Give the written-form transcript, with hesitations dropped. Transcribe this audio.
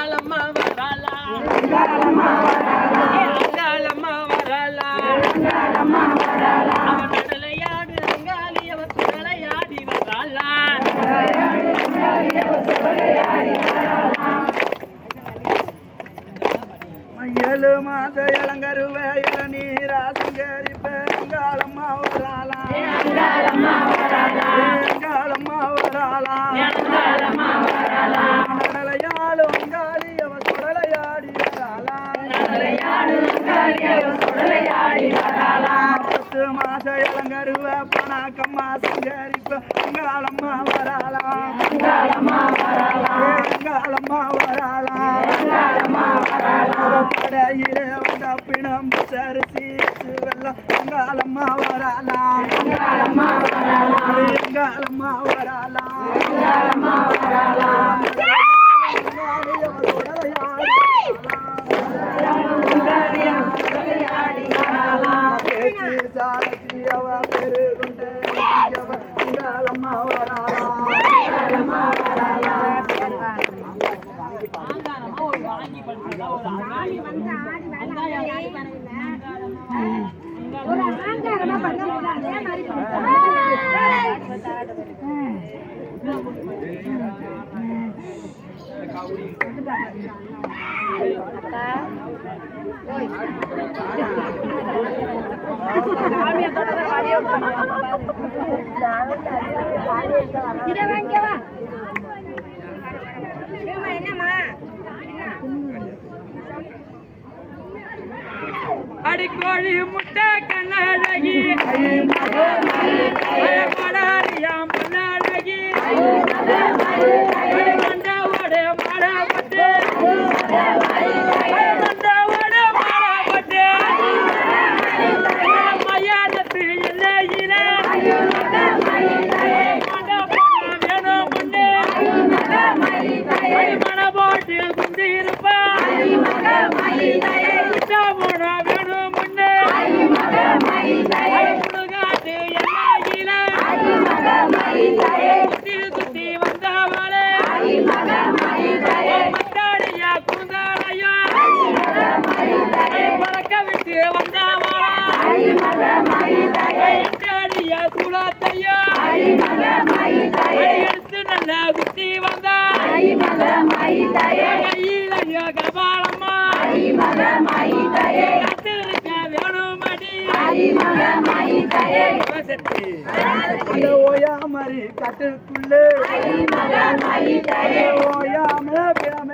அங்காளம்மா வராளா அங்காளம்மா வராளா அவன் கடலையாடு அங்காளி அவன் சுடலையாடி வராளா ஏழு மாத இளங்கருவ இளநீரா சங்கரிப்ப அங்காளம்மா வராளா அங்காளம்மா வராளா நடலையாடு அங்காளி அவன் சுடலையாடி வராளா 10 மாச இளங்கருவ பணக்கம்மா சங்கரிப்ப அங்காளம்மா வராளா அங்காளம்மா வராளா படையிலே வந்த பிணம் சரிசி வெள்ளம் அங்காளம்மா வராளா அங்காளம்மா வராளா அங்காளம்மா வராளா அடிக்கோழி முட்டை கண்ணழகி மடாரியாம் பண்ணழகி மண்டவோடு மாடப்பட்டு மயானத்து எல்லையில வேணும் முன்னே மனபோட்டு குந்திருப்பா வேணும் முன்னே முழுகாட்டு எல்லையில குத்தி வந்தவளே மத்தாடியா குந்தாலையா பறக்க விட்டு வந்தவளா மத்தாடியா குலாத்தையா எடுத்து நல்லா குத்தி வந்தா கையிலையா கபாலம்மா கத்திருக்க வேணுமடி ஓயாமரி கட்டுக்குள்ளே ஓயாம என்ன